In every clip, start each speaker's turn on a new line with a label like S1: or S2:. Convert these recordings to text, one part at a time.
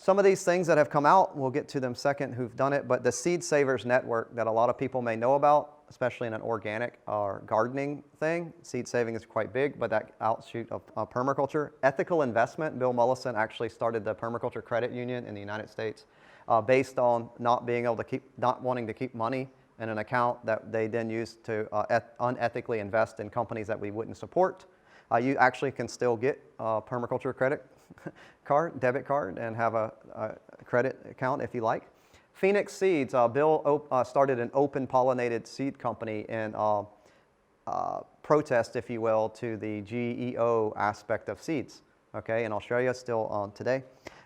S1: Some of these things that have come out, we'll get to them second who've done it, but the Seed Savers Network that a lot of people may know about, especially in an organic or gardening thing. Seed saving is quite big, but that outshoot of permaculture. Ethical investment, Bill Mollison actually started the Permaculture Credit Union in the United States based on not wanting to keep money in an account that they then use to unethically invest in companies that we wouldn't support. You actually can still get a permaculture credit card, debit card, and have a credit account if you like. Phoenix Seeds, Bill started an open pollinated seed company in protest, if you will, to the GEO aspect of seeds, okay, in Australia still today.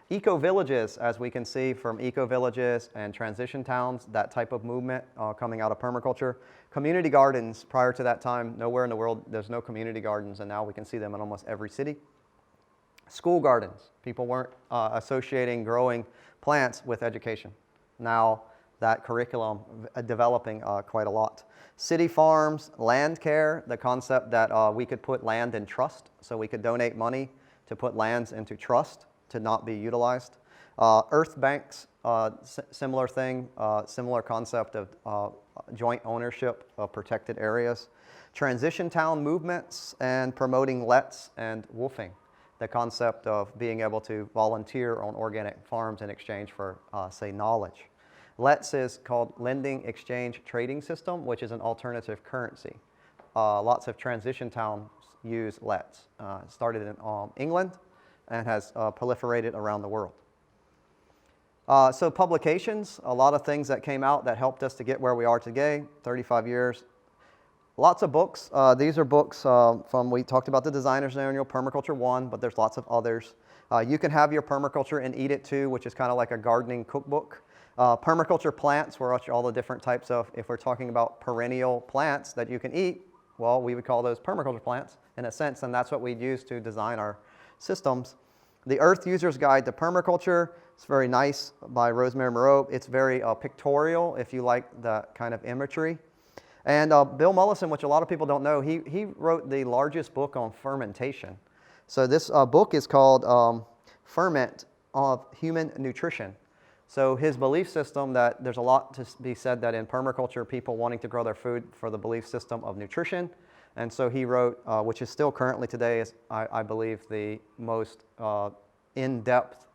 S1: Eco-villages, as we can see from eco-villages and transition towns, that type of movement coming out of permaculture. Community gardens, prior to that time, nowhere in the world, there's no community gardens, and now we can see them in almost every city. School gardens, people weren't associating growing plants with education. Now that curriculum developing quite a lot. City farms, land care, the concept that we could put land in trust, so we could donate money to put lands into trust to not be utilized. Earth banks, similar thing, similar concept of joint ownership of protected areas. Transition town movements and promoting lets and woofing. The concept of being able to volunteer on organic farms in exchange for, say, knowledge. LETS is called Lending Exchange Trading System, which is an alternative currency. Lots of transition towns use LETS. It started in England and has proliferated around the world. So publications, a lot of things that came out that helped us to get where we are today, 35 years. Lots of books. These are books from, we talked about the Designer's Manual, Permaculture 1, but there's lots of others. You can have your Permaculture and Eat It Too, which is kind of like a gardening cookbook. Permaculture plants, where all the different types of, if we're talking about perennial plants that you can eat, well, we would call those permaculture plants in a sense, and that's what we use to design our systems. The Earth User's Guide to Permaculture, it's very nice by Rosemary Moreau. It's very pictorial if you like the kind of imagery. And Bill Mollison, which a lot of people don't know, he wrote the largest book on fermentation. So this book is called Ferment of Human Nutrition. So his belief system that there's a lot to be said that in permaculture, people wanting to grow their food for the belief system of nutrition. And so he wrote, which is still currently today, is, I believe, the most in-depth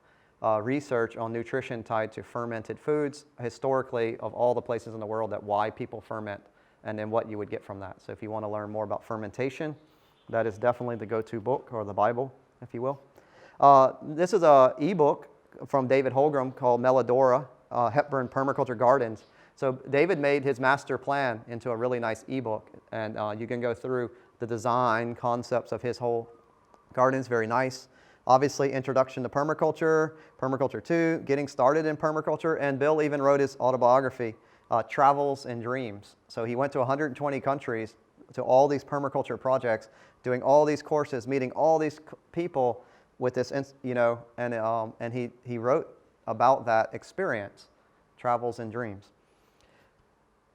S1: research on nutrition tied to fermented foods, historically, of all the places in the world, that why people ferment, and then what you would get from that. So if you want to learn more about fermentation, that is definitely the go-to book, or the Bible, if you will. This is an ebook from David Holgram called Melodora, Hepburn Permaculture Gardens. So David made his master plan into a really nice ebook, and you can go through the design concepts of his whole gardens, very nice. Obviously, Introduction to Permaculture, Permaculture 2, Getting Started in Permaculture, and Bill even wrote his autobiography, Travels and Dreams. So he went to 120 countries to all these permaculture projects, doing all these courses, meeting all these people with this, you know, and he wrote about that experience, Travels and Dreams.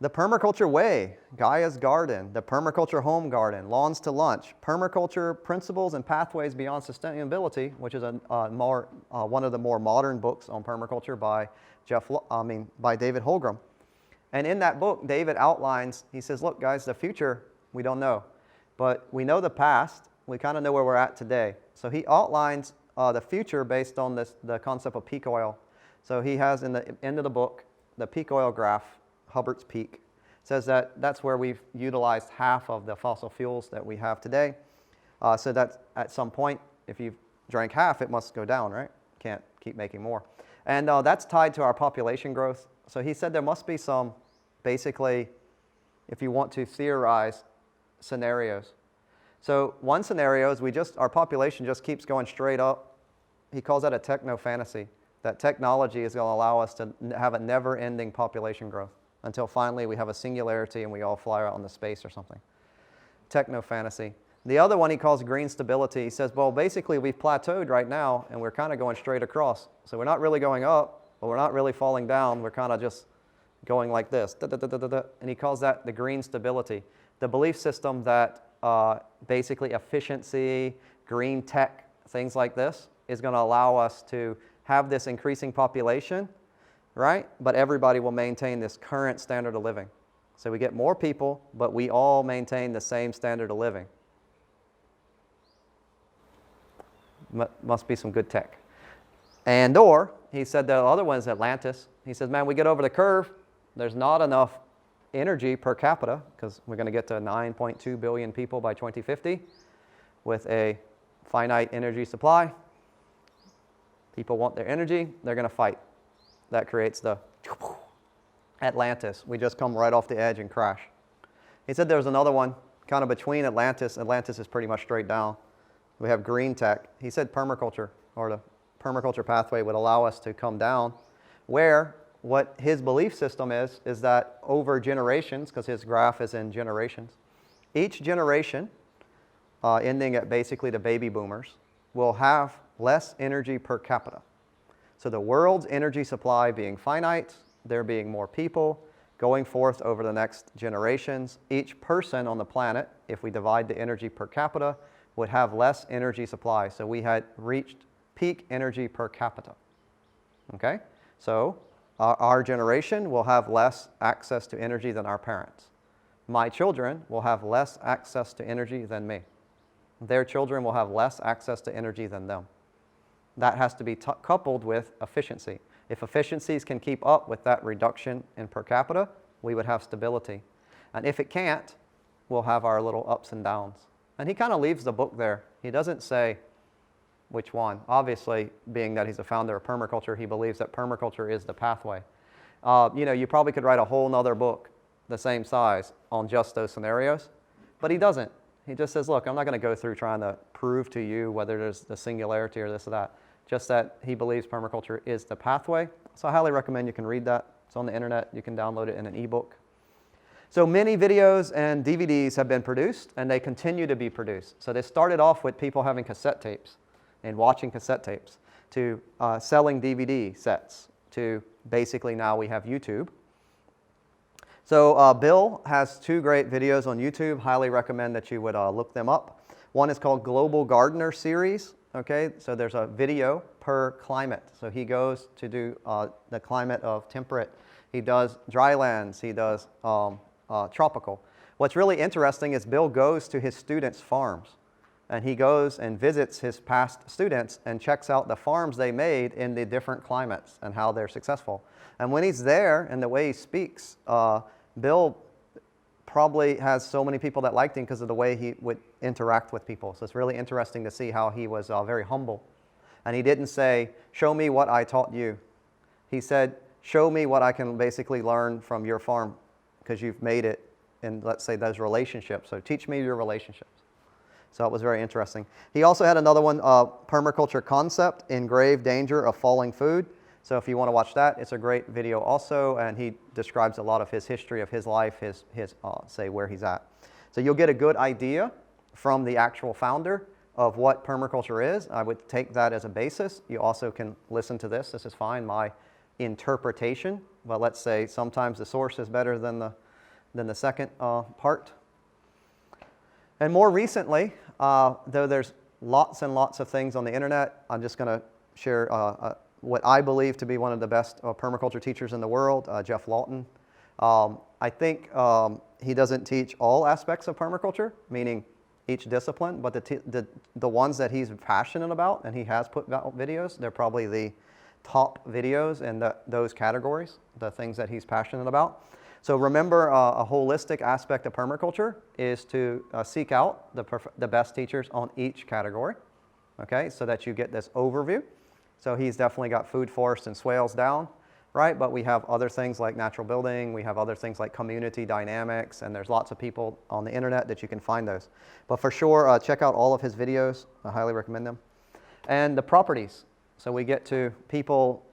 S1: The Permaculture Way, Gaia's Garden, the Permaculture Home Garden, Lawns to Lunch, Permaculture Principles and Pathways Beyond Sustainability, which is one of the more modern books on permaculture by David Holgram. And in that book, David outlines, he says, look guys, the future, we don't know, but we know the past, we kind of know where we're at today. So he outlines the future based on the concept of peak oil. So he has in the end of the book, the peak oil graph, Hubbert's peak, says that that's where we've utilized half of the fossil fuels that we have today. So that at some point, if you've drank half, it must go down, right? Can't keep making more. And that's tied to our population growth. So he said there must be some, basically, if you want to theorize, scenarios. So one scenario is our population just keeps going straight up. He calls that a techno-fantasy, that technology is going to allow us to have a never-ending population growth until finally we have a singularity and we all fly out into space or something. Techno-fantasy. The other one he calls green stability. He says, well, basically we've plateaued right now and we're kind of going straight across. So we're not really going up, but we're not really falling down. We're kind of just going like this. And he calls that the green stability. The belief system that basically efficiency, green tech, things like this is going to allow us to have this increasing population, right? But everybody will maintain this current standard of living. So we get more people, but we all maintain the same standard of living. Must be some good tech. And or, he said the other one is Atlantis. He says, man, we get over the curve, there's not enough energy per capita, because we're going to get to 9.2 billion people by 2050 with a finite energy supply. People want their energy, they're going to fight. That creates the Atlantis. We just come right off the edge and crash. He said there's another one kind of between Atlantis. Atlantis is pretty much straight down. We have green tech. He said permaculture, or the permaculture pathway would allow us to come down, where what his belief system is that over generations, because his graph is in generations, each generation, ending at basically the baby boomers, will have less energy per capita. So the world's energy supply being finite, there being more people, going forth over the next generations, each person on the planet, if we divide the energy per capita, would have less energy supply. So we had reached peak energy per capita. Okay? So our generation will have less access to energy than our parents. My children will have less access to energy than me. Their children will have less access to energy than them. That has to be coupled with efficiency. If efficiencies can keep up with that reduction in per capita, we would have stability. And if it can't, we'll have our little ups and downs. And he kind of leaves the book there. He doesn't say which one. Obviously, being that he's a founder of permaculture, he believes that permaculture is the pathway. You probably could write a whole nother book the same size on just those scenarios, but he doesn't. He just says, look, I'm not going to go through trying to prove to you whether there's the singularity or this or that. Just that he believes permaculture is the pathway. So I highly recommend you can read that. It's on the internet. You can download it in an ebook. So many videos and DVDs have been produced, and they continue to be produced. So they started off with people having cassette tapes and watching cassette tapes, to selling DVD sets, to basically now we have YouTube. So Bill has 2 great videos on YouTube. Highly recommend that you would look them up. One is called Global Gardener Series. Okay, so there's a video per climate. So he goes to do the climate of temperate. He does drylands. He does tropical. What's really interesting is Bill goes to his students' farms. And he goes and visits his past students and checks out the farms they made in the different climates and how they're successful. And when he's there and the way he speaks, Bill probably has so many people that liked him because of the way he would interact with people. So it's really interesting to see how he was very humble. And he didn't say, show me what I taught you. He said, show me what I can basically learn from your farm because you've made it in, let's say, those relationships. So teach me your relationships. So it was very interesting. He also had another one, Permaculture Concept, In Grave Danger of Falling Food. So if you want to watch that, it's a great video also, and he describes a lot of his history of his life, his say where he's at. So you'll get a good idea from the actual founder of what permaculture is. I would take that as a basis. You also can listen to this. This is fine, my interpretation. But let's say sometimes the source is better than the second part. And more recently, though there's lots and lots of things on the internet, I'm just going to share what I believe to be one of the best permaculture teachers in the world, Jeff Lawton. I think he doesn't teach all aspects of permaculture, meaning each discipline, but the ones that he's passionate about and he has put out videos, they're probably the top videos in those categories, the things that he's passionate about. So remember, a holistic aspect of permaculture is to seek out the best teachers on each category, okay, so that you get this overview. So he's definitely got food, forest, and swales down, right? But we have other things like natural building, we have other things like community dynamics, and there's lots of people on the internet that you can find those. But for sure, check out all of his videos. I highly recommend them. And the properties. So we get to people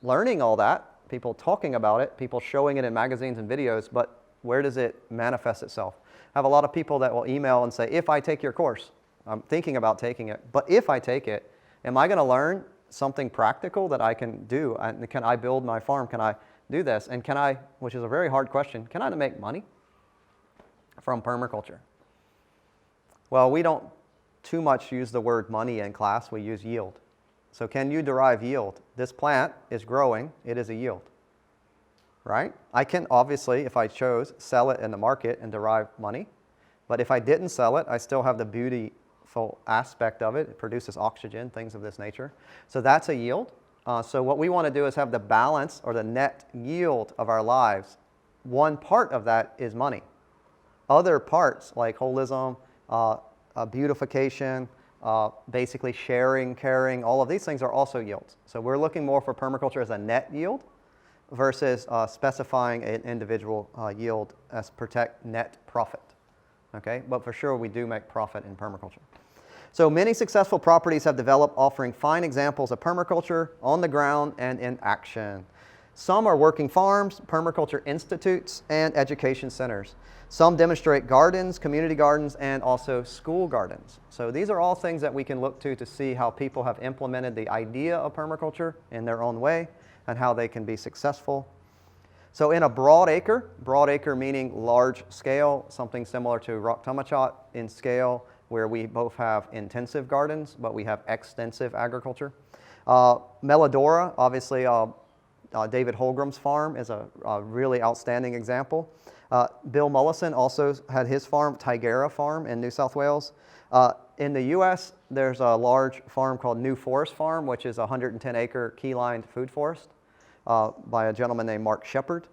S1: learning all that, people talking about it, people showing it in magazines and videos, but where does it manifest itself? I have a lot of people that will email and say, if I take your course, I'm thinking about taking it, but if I take it, am I going to learn something practical that I can do? And can I build my farm? Can I do this? And can I, which is a very hard question, can I make money from permaculture? Well, we don't too much use the word money in class, we use yield. So can you derive yield? This plant is growing, it is a yield, right? I can obviously, if I chose, sell it in the market and derive money. But if I didn't sell it, I still have the beautiful aspect of it. It produces oxygen, things of this nature. So that's a yield. So what we want to do is have the balance or the net yield of our lives. One part of that is money. Other parts like holism, beautification, basically sharing, caring, all of these things are also yields. So we're looking more for permaculture as a net yield versus specifying an individual yield as protect net profit. Okay, but for sure we do make profit in permaculture. So many successful properties have developed offering fine examples of permaculture on the ground and in action. Some are working farms, permaculture institutes, and education centers. Some demonstrate gardens, community gardens, and also school gardens. So these are all things that we can look to see how people have implemented the idea of permaculture in their own way and how they can be successful. So in a broad acre meaning large scale, something similar to Raktamachat in scale, where we both have intensive gardens, but we have extensive agriculture. Melodora, obviously David Holgram's farm is a really outstanding example. Bill Mullison also had his farm, Tigera Farm in New South Wales. In the US, there's a large farm called New Forest Farm, which is a 110-acre key-lined food forest by a gentleman named Mark Shepard.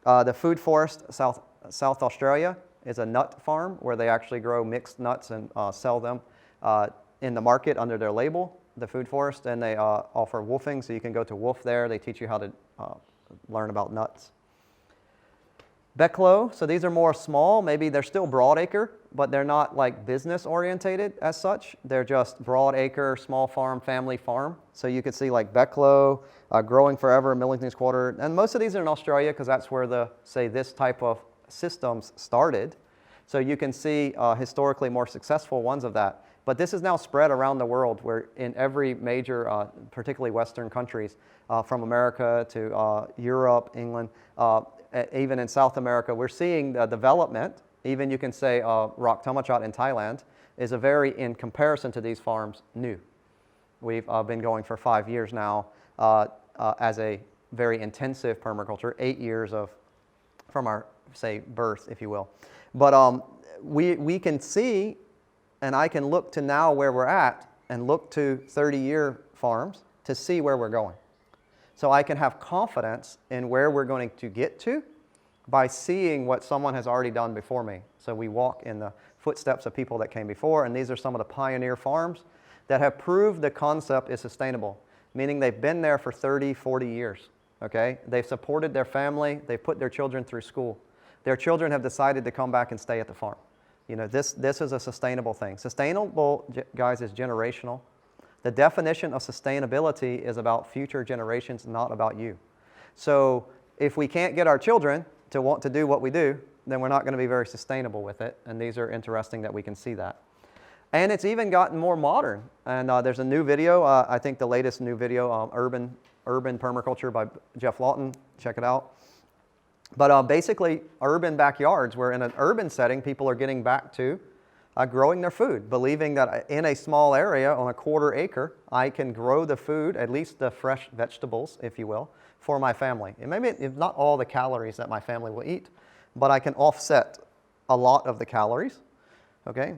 S1: The Food Forest, South Australia, is a nut farm where they actually grow mixed nuts and sell them in the market under their label, the Food Forest, and they offer woofing, so you can go to woof there. They teach you how to learn about nuts. Becklow, so these are more small, maybe they're still broadacre, but they're not like business orientated as such. They're just broadacre, small farm, family farm. So you could see like Becklow, Growing Forever, Millington's Quarter, and most of these are in Australia because that's where this type of systems started. So you can see historically more successful ones of that. But this is now spread around the world where in every major, particularly Western countries, from America to Europe, England, even in South America, we're seeing the development. Even you can say Raktamachat in Thailand is in comparison to these farms, new. We've been going for 5 years now as a very intensive permaculture, 8 years from our, say, birth, if you will. But we can see, and I can look to now where we're at and look to 30-year farms to see where we're going. So I can have confidence in where we're going to get to by seeing what someone has already done before me. So we walk in the footsteps of people that came before, and these are some of the pioneer farms that have proved the concept is sustainable, meaning they've been there for 30, 40 years, okay? They've supported their family, they've put their children through school. Their children have decided to come back and stay at the farm. You know, this is a sustainable thing. Sustainable, guys, is generational. The definition of sustainability is about future generations, not about you. So if we can't get our children to want to do what we do, then we're not going to be very sustainable with it. And these are interesting that we can see that. And it's even gotten more modern. And there's a new video, I think the latest new video, Urban Permaculture by Jeff Lawton. Check it out. But basically, urban backyards, where in an urban setting, people are getting back to growing their food, believing that in a small area on a quarter acre, I can grow the food, at least the fresh vegetables, if you will, for my family. And maybe it's not all the calories that my family will eat, but I can offset a lot of the calories, okay,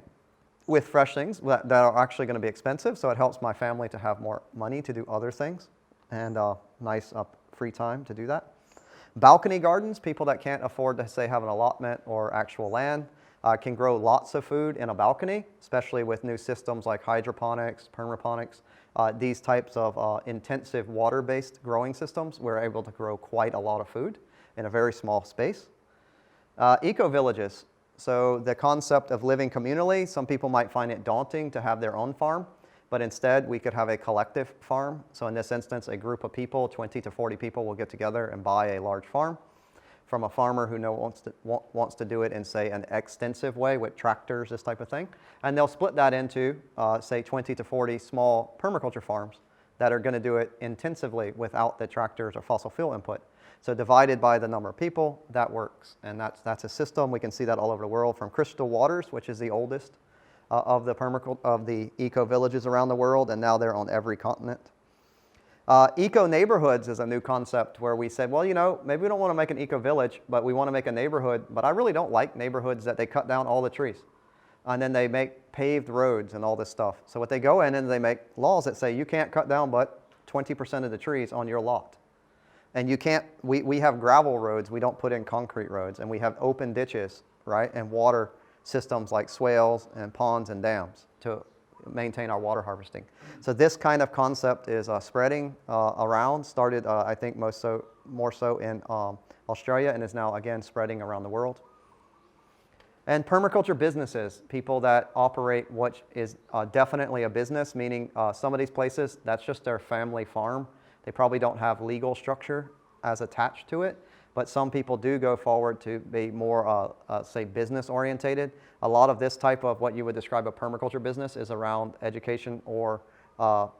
S1: with fresh things that are actually going to be expensive. So it helps my family to have more money to do other things and nice free time to do that. Balcony gardens, people that can't afford to, say, have an allotment or actual land, can grow lots of food in a balcony, especially with new systems like hydroponics, permaponics, these types of intensive water-based growing systems. We're able to grow quite a lot of food in a very small space. Eco-villages, so the concept of living communally, some people might find it daunting to have their own farm, but instead we could have a collective farm. So in this instance, a group of people, 20 to 40 people, will get together and buy a large farm from a farmer who wants to do it in, say, an extensive way with tractors, this type of thing. And they'll split that into, say, 20 to 40 small permaculture farms that are going to do it intensively without the tractors or fossil fuel input. So divided by the number of people, that works. And that's a system. We can see that all over the world, from Crystal Waters, which is the oldest of the eco-villages around the world, and now they're on every continent. Eco-neighborhoods is a new concept where we said, well, you know, maybe we don't want to make an eco-village, but we want to make a neighborhood, but I really don't like neighborhoods that they cut down all the trees. And then they make paved roads and all this stuff. So what they go in and they make laws that say you can't cut down but 20% of the trees on your lot. And you can't, we have gravel roads, we don't put in concrete roads, and we have open ditches, right, and water systems like swales and ponds and dams to maintain our water harvesting. So this kind of concept is spreading around, started I think more so in Australia, and is now again spreading around the world. And permaculture businesses, people that operate what is definitely a business, meaning some of these places, that's just their family farm. They probably don't have legal structure as attached to it, but some people do go forward to be more, say, business orientated. A lot of this type of what you would describe a permaculture business is around education or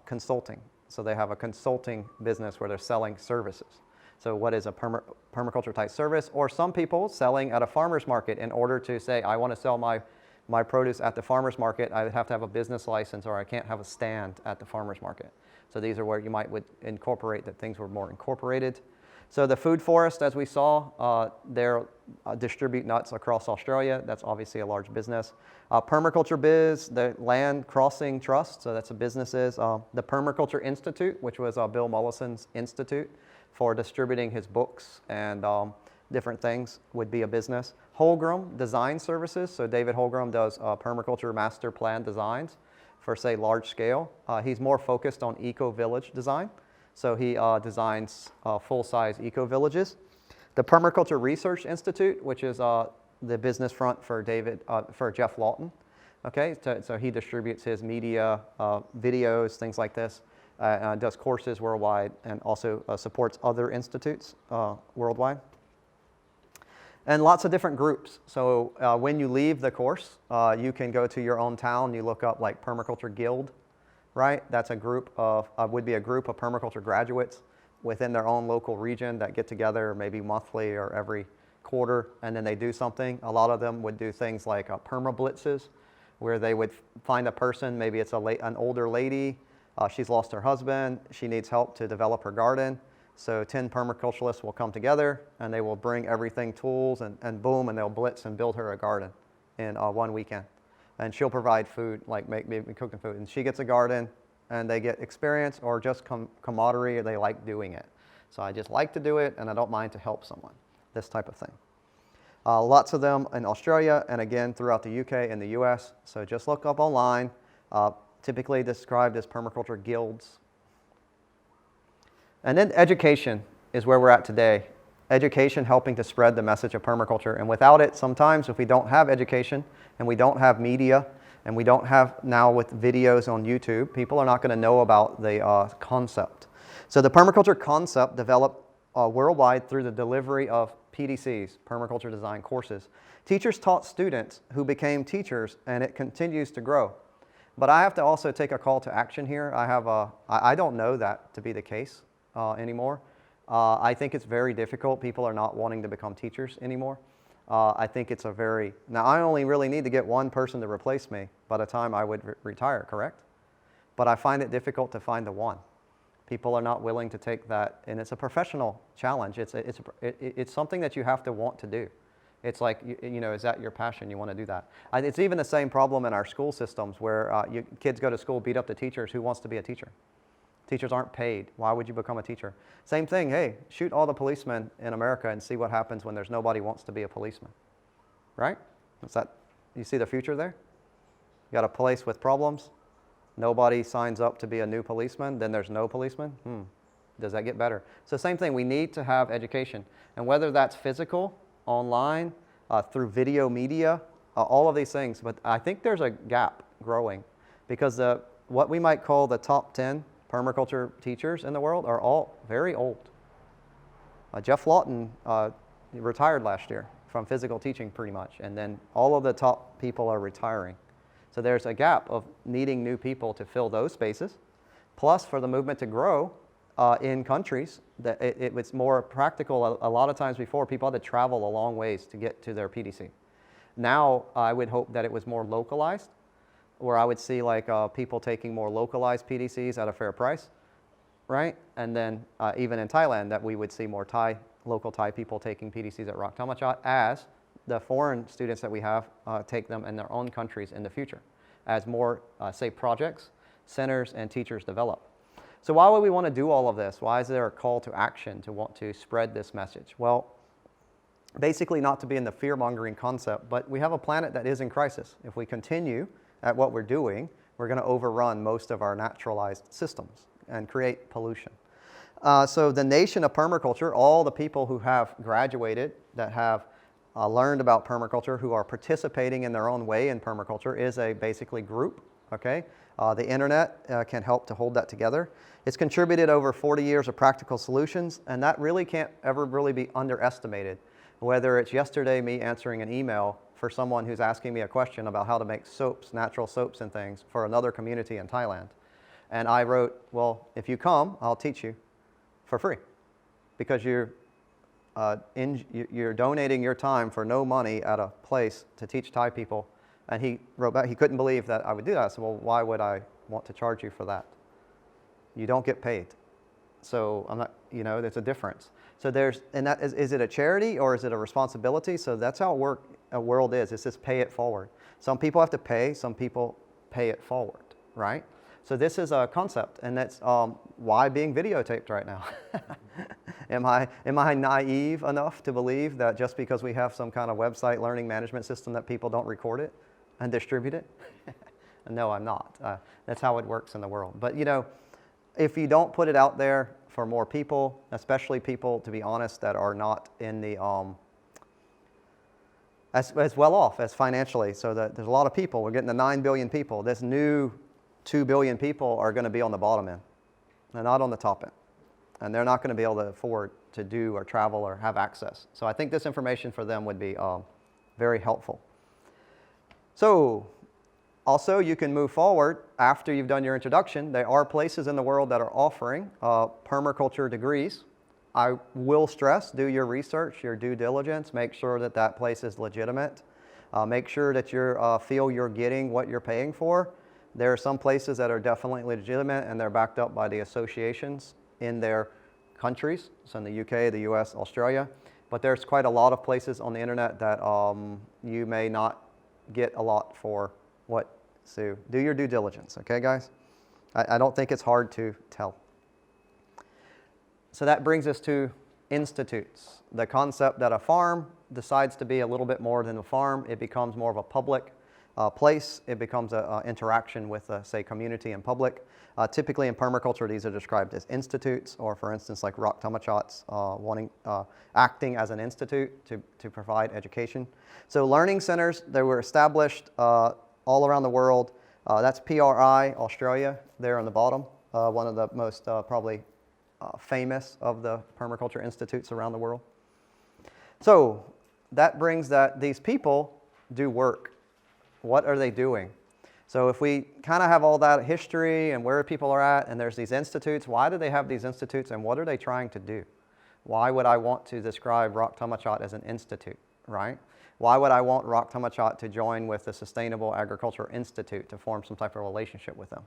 S1: consulting. So they have a consulting business where they're selling services. So what is a permaculture type service? Or some people selling at a farmer's market. In order to say, I want to sell my produce at the farmer's market, I would have to have a business license, or I can't have a stand at the farmer's market. So these are where you would incorporate that things were more incorporated. So the food forest, as we saw, they distribute nuts across Australia. That's obviously a large business. Permaculture biz, the Land Crossing Trust, so that's a businesses. The Permaculture Institute, which was Bill Mollison's institute for distributing his books and different things, would be a business. Holgram Design Services, so David Holgram does permaculture master plan designs for, say, large scale. He's more focused on eco-village design. So he designs full-size eco-villages. The Permaculture Research Institute, which is the business front for Jeff Lawton. Okay, so he distributes his media, videos, things like this, does courses worldwide, and also supports other institutes worldwide. And lots of different groups. So when you leave the course, you can go to your own town. You look up like Permaculture Guild. Right? That's a group of, would be a group of permaculture graduates within their own local region that get together maybe monthly or every quarter, and then they do something. A lot of them would do things like perma blitzes, where they would find a person, maybe it's an older lady, she's lost her husband, she needs help to develop her garden. So 10 permaculturalists will come together and they will bring everything, tools, and boom, and they'll blitz and build her a garden in one weekend. And she'll provide food, like maybe cooking food. And she gets a garden, and they get experience or just camaraderie, or they like doing it. So I just like to do it, and I don't mind to help someone, this type of thing. Lots of them in Australia, and again, throughout the UK and the US. So just look up online, typically described as permaculture guilds. And then education is where we're at today. Education helping to spread the message of permaculture. And without it, sometimes if we don't have education and we don't have media and we don't have now with videos on YouTube, people are not going to know about the concept. So the permaculture concept developed worldwide through the delivery of PDCs, permaculture design courses. Teachers taught students who became teachers, and it continues to grow. But I have to also take a call to action here. I don't know that to be the case anymore. I think it's very difficult. People are not wanting to become teachers anymore. I think it's now I only really need to get one person to replace me by the time I would retire, correct? But I find it difficult to find the one. People are not willing to take that, and it's a professional challenge. It's something that you have to want to do. It's like, you know, is that your passion? You want to do that. It's even the same problem in our school systems where kids go to school, beat up the teachers. Who wants to be a teacher? Teachers aren't paid. Why would you become a teacher? Same thing, hey, shoot all the policemen in America and see what happens when there's nobody wants to be a policeman, right? You see the future there? You got a place with problems, nobody signs up to be a new policeman, then there's no policeman. Does that get better? So same thing, we need to have education. And whether that's physical, online, through video media, all of these things, but I think there's a gap growing because what we might call the top 10 permaculture teachers in the world are all very old. Jeff Lawton retired last year from physical teaching pretty much, and then all of the top people are retiring. So there's a gap of needing new people to fill those spaces, plus for the movement to grow in countries that it was more practical. A lot of times before, people had to travel a long ways to get to their PDC. Now I would hope that it was more localized. where I would see like people taking more localized PDCs at a fair price, right? And then even in Thailand, that we would see more local Thai people taking PDCs at Raktamachat as the foreign students that we have take them in their own countries in the future as more, say, projects, centers, and teachers develop. So why would we want to do all of this? Why is there a call to action to want to spread this message? Well, basically not to be in the fear-mongering concept, but we have a planet that is in crisis. If we continue at what we're doing, we're going to overrun most of our naturalized systems and create pollution. So the nation of permaculture, all the people who have graduated, that have learned about permaculture, who are participating in their own way in permaculture, is a basically group, okay? The internet can help to hold that together. It's contributed over 40 years of practical solutions, and that really can't ever really be underestimated. Whether it's yesterday me answering an email for someone who's asking me a question about how to make soaps, natural soaps and things for another community in Thailand. And I wrote, well, if you come, I'll teach you for free, because you're donating your time for no money at a place to teach Thai people. And he wrote back, he couldn't believe that I would do that. I said, well, why would I want to charge you for that? You don't get paid. So I'm not, there's a difference. So is it a charity or is it a responsibility? So that's how a world is. It's just pay it forward. Some people have to pay, some people pay it forward, right? So this is a concept, and that's why being videotaped right now. Am I naive enough to believe that just because we have some kind of website learning management system that people don't record it and distribute it? No, I'm not. That's how it works in the world. But if you don't put it out there for more people, especially people, to be honest, that are not in the as well off as financially, so that there's a lot of people. We're getting to 9 billion people. This new 2 billion people are going to be on the bottom end. They're not on the top end. And they're not going to be able to afford to do or travel or have access. So I think this information for them would be very helpful. So also, you can move forward after you've done your introduction. There are places in the world that are offering permaculture degrees. I will stress, do your research, your due diligence, make sure that that place is legitimate. Make sure that you feel you're getting what you're paying for. There are some places that are definitely legitimate and they're backed up by the associations in their countries, so in the UK, the US, Australia. But there's quite a lot of places on the internet that you may not get a lot for what. So do your due diligence, okay, guys? I don't think it's hard to tell. So that brings us to institutes. The concept that a farm decides to be a little bit more than a farm. It becomes more of a public place. It becomes an interaction with, say, community and public. Typically in permaculture, these are described as institutes, or for instance, like Raktamachat's acting as an institute to provide education. So learning centers, they were established all around the world. That's PRI, Australia, there on the bottom. One of the most probably famous of the permaculture institutes around the world. So that brings that these people do work. What are they doing? So if we kind of have all that history and where people are at, and there's these institutes, why do they have these institutes and what are they trying to do? Why would I want to describe Raktamachat as an institute, right? Why would I want Raktamachat to join with the Sustainable Agriculture Institute to form some type of relationship with them?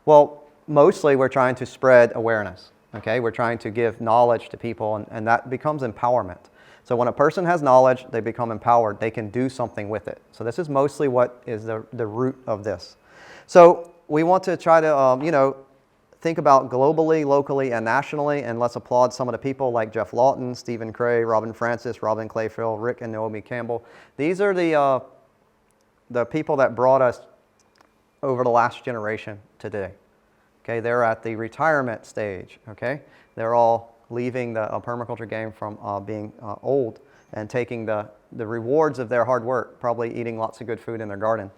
S1: Well, mostly we're trying to spread awareness, okay? We're trying to give knowledge to people, and that becomes empowerment. So when a person has knowledge, they become empowered. They can do something with it. So this is mostly what is the root of this. So we want to try to, think about globally, locally, and nationally, and let's applaud some of the people like Jeff Lawton, Stephen Cray, Robin Francis, Robin Clayfield, Rick and Naomi Campbell. These are the people that brought us over the last generation today. Okay, they're at the retirement stage, okay? They're all leaving the permaculture game from being old and taking the rewards of their hard work, probably eating lots of good food in their garden.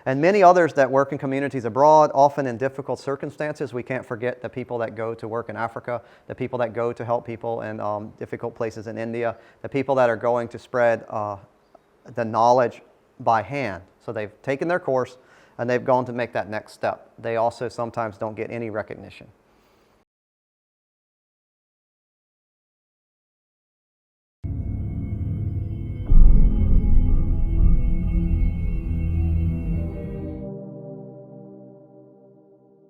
S1: And many others that work in communities abroad, often in difficult circumstances. We can't forget the people that go to work in Africa, the people that go to help people in difficult places in India, the people that are going to spread the knowledge by hand. So they've taken their course and they've gone to make that next step. They also sometimes don't get any recognition.